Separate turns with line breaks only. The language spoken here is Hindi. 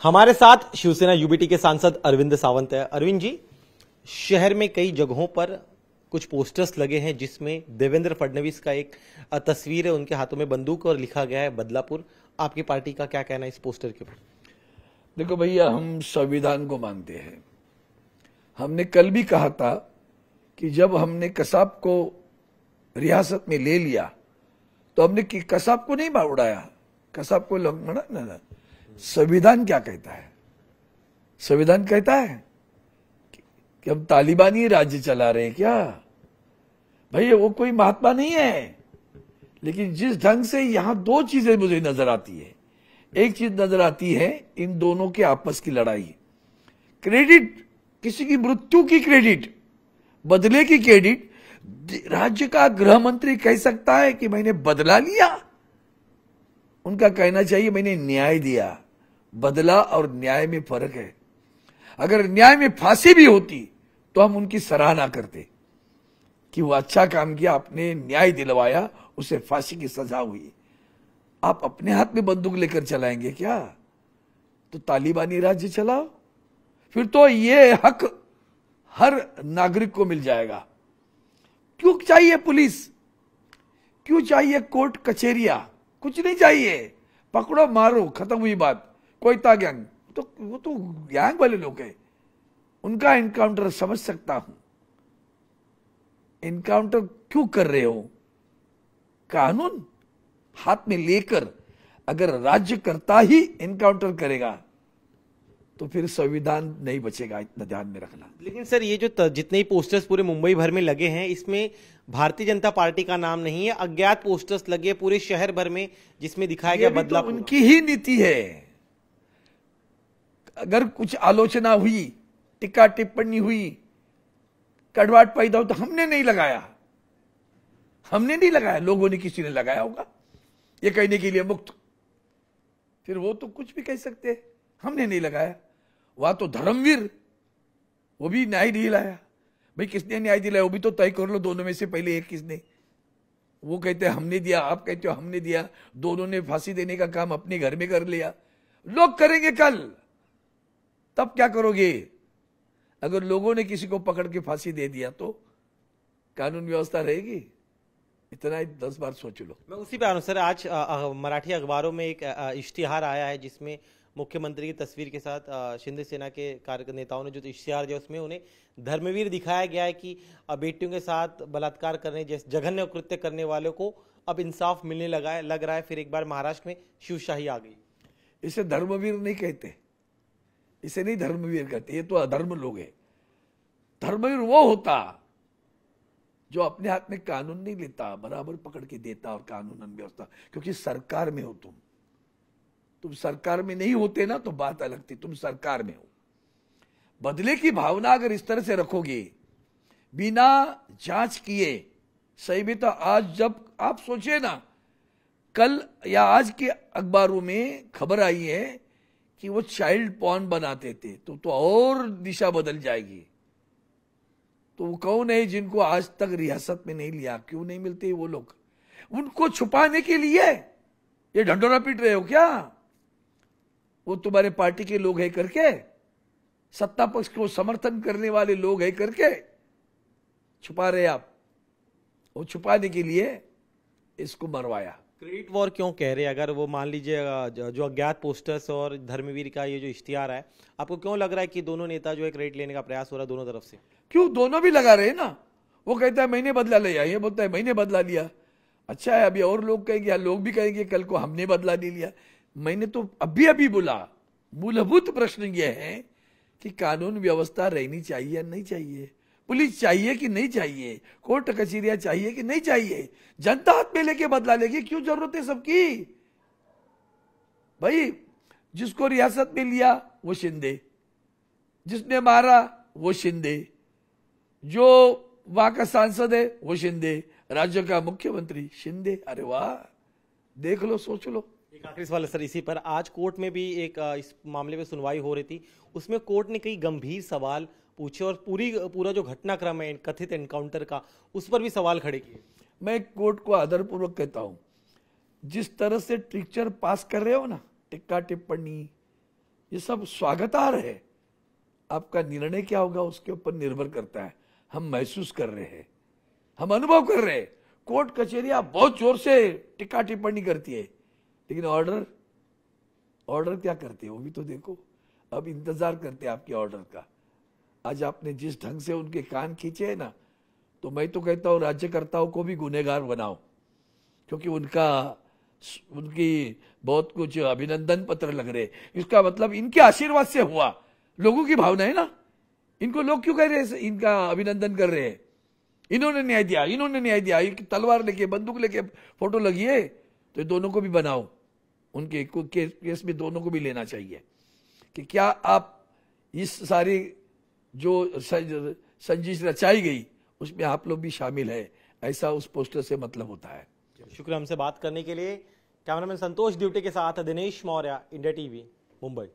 हमारे साथ शिवसेना यूबीटी के सांसद अरविंद सावंत है। अरविंद जी, शहर में कई जगहों पर कुछ पोस्टर्स लगे हैं जिसमें देवेंद्र फडणवीस का एक तस्वीर है, उनके हाथों में बंदूक और लिखा गया है बदलापुर। आपकी पार्टी का क्या कहना है इस पोस्टर के ऊपर?
देखो भैया, हम संविधान को मानते हैं। हमने कल भी कहा था कि जब हमने कसाब को रियासत में ले लिया तो हमने कसाब को नहीं उड़ाया, कसाब को ना। संविधान क्या कहता है? संविधान कहता है कि हम तालिबानी राज्य चला रहे हैं क्या? भैया वो कोई महात्मा नहीं है। लेकिन जिस ढंग से यहां दो चीजें मुझे नजर आती है। एक चीज नजर आती है इन दोनों के आपस की लड़ाई, क्रेडिट, किसी की मृत्यु की क्रेडिट, बदले की क्रेडिट। राज्य का गृह मंत्री कह सकता है कि मैंने बदला लिया, उनका कहना चाहिए मैंने न्याय दिया। बदला और न्याय में फर्क है। अगर न्याय में फांसी भी होती तो हम उनकी सराहना करते कि वो अच्छा काम किया, आपने न्याय दिलवाया, उसे फांसी की सजा हुई। आप अपने हाथ में बंदूक लेकर चलाएंगे क्या? तो तालिबानी राज्य चलाओ, फिर तो ये हक हर नागरिक को मिल जाएगा। क्यों चाहिए पुलिस? क्यों चाहिए कोर्ट कचहरियां? कुछ नहीं चाहिए। पकड़ो मारो, खत्म हुई बात। कोयता गैंग तो वो तो गैंग वाले लोग हैं, उनका एनकाउंटर समझ सकता हूं। एनकाउंटर क्यों कर रहे हो? कानून हाथ में लेकर अगर राज्य करता ही एनकाउंटर करेगा तो फिर संविधान नहीं बचेगा, इतना ध्यान में रखना।
लेकिन सर, ये जो जितने ही पोस्टर्स पूरे मुंबई भर में लगे हैं, इसमें भारतीय जनता पार्टी का नाम नहीं है। अज्ञात पोस्टर्स लगे पूरे शहर भर में जिसमें दिखाया गया बदलाव।
तो उनकी ही नीति है। अगर कुछ आलोचना हुई, टिक्का टिप्पणी हुई, कड़वाहट पैदा हो तो हमने नहीं लगाया, हमने नहीं लगाया, लोगों ने, किसी ने लगाया होगा ये कहने के लिए मुक्त। फिर वो तो कुछ भी कह सकते हैं, हमने नहीं लगाया। वहां तो धर्मवीर, वो भी न्याय दिलाया। भाई किसने न्याय दिलाया वो भी तो तय कर लो, दोनों में से पहले एक किसने। वो कहते हैं हमने दिया, आप कहते हो हमने दिया। दोनों ने फांसी देने का काम अपने घर में कर लिया। लोग करेंगे कल, तब क्या करोगे? अगर लोगों ने किसी को पकड़ के फांसी दे दिया तो कानून व्यवस्था रहेगी? इतना ही 10 बार सोच लो।
मैं उसी पे आ रहा हूं सर। आज मराठी अखबारों में एक इश्तिहार आया है जिसमें मुख्यमंत्री की तस्वीर के साथ शिंदे सेना के कार्यनेताओं ने जो इश्तिहार दिया उसमें उन्हें धर्मवीर दिखाया गया है कि बेटियों के साथ बलात्कार करने जैसे जघन्य कृत्य करने वालों को अब इंसाफ मिलने लग रहा है। फिर एक बार महाराष्ट्र में शिवशाही आ गई।
इसे धर्मवीर नहीं कहते, इसे नहीं धर्मवीर कहते, ये तो अधर्म लोग हैं। धर्मवीर वो होता जो अपने हाथ में कानून नहीं लेता, बराबर पकड़ के देता और कानून व्यवस्था। क्योंकि सरकार में हो तुम सरकार में नहीं होते ना तो बात अलग थी। तुम सरकार में हो। बदले की भावना अगर इस तरह से रखोगे बिना जांच किए, सही भी तो आज जब आप सोचिए ना, कल या आज के अखबारों में खबर आई है कि वो चाइल्ड पॉर्न बनाते थे, तो और दिशा बदल जाएगी। तो वो कौन है जिनको आज तक रियासत में नहीं लिया? क्यों नहीं मिलते वो लोग? उनको छुपाने के लिए ये ढंढोरा पीट रहे हो क्या? वो तुम्हारे पार्टी के लोग है करके, सत्ता पक्ष को समर्थन करने वाले लोग है करके छुपा रहे आप। वो छुपाने के लिए इसको मरवाया।
क्रेडिट वॉर क्यों कह रहे हैं? अगर वो मान लीजिए जो अज्ञात पोस्टर्स और धर्मवीर का ये जो इश्तिहार है, आपको क्यों लग रहा है कि दोनों नेता जो है क्रेडिट लेने का प्रयास हो रहा है दोनों तरफ से?
क्यों? दोनों भी लगा रहे हैं ना। वो कहता है मैंने बदला लिया, ये बोलता है मैंने बदला लिया। अच्छा है, अभी और लोग कहेंगे, लोग भी कहेंगे कल को हमने बदला नहीं लिया। मैंने तो अभी बोला, मूलभूत प्रश्न यह है कि कानून व्यवस्था रहनी चाहिए या नहीं चाहिए? पुलिस चाहिए कि नहीं चाहिए? कोर्ट कचहरियां चाहिए कि नहीं चाहिए? जनता हाथ में लेके बदला लेगी, क्यों जरूरत है सबकी? भाई जिसको रियासत में लिया वो शिंदे, जिसने मारा वो शिंदे, जो वहां का सांसद है वो शिंदे, राज्य का मुख्यमंत्री शिंदे। अरे वाह, देख लो, सोच लो।
एक आखिरी सवाल सर इसी पर। आज कोर्ट में भी एक इस मामले में सुनवाई हो रही थी, उसमें कोर्ट ने कई गंभीर सवाल पूछे और पूरा जो घटनाक्रम है कथित एनकाउंटर का, उस पर भी सवाल खड़े किए।
मैं कोर्ट को आदरपूर्वक कहता हूं, जिस तरह से टीचर पास कर रहे हो ना, टिक्का टिप्पणी ये सब स्वागतार्ह है। आपका निर्णय क्या होगा उसके ऊपर निर्भर करता है। हम महसूस कर रहे हैं, हम अनुभव कर रहे हैं। कोर्ट कचहरियां बहुत जोर से टिक्का टिप्पणी करती है, लेकिन ऑर्डर क्या करते हैं वो भी तो देखो। अब इंतजार करते हैं आपके ऑर्डर का। आज आपने जिस ढंग से उनके कान खींचे हैं ना, तो मैं तो कहता हूं राज्यकर्ताओं को भी गुनहगार बनाओ, क्योंकि उनकी बहुत कुछ अभिनंदन पत्र लग रहे। इसका मतलब इनके आशीर्वाद से हुआ। लोगों की भावना है ना, इनको लोग क्यों कह रहे हैं, इनका अभिनंदन कर रहे हैं। इन्होंने न्याय दिया, इन्होंने न्याय दिया। तलवार लेके बंदूक लेके फोटो लगी है, तो दोनों को भी बनाओ। उनके केस में दोनों को भी लेना चाहिए कि क्या आप इस सारी जो संजिश रचाई गई उसमें आप लोग भी शामिल है। ऐसा उस पोस्टर से मतलब होता है।
शुक्रिया हमसे बात करने के लिए। कैमरामैन संतोष ड्यूटी के साथ दिनेश मौर्य, इंडिया टीवी, मुंबई।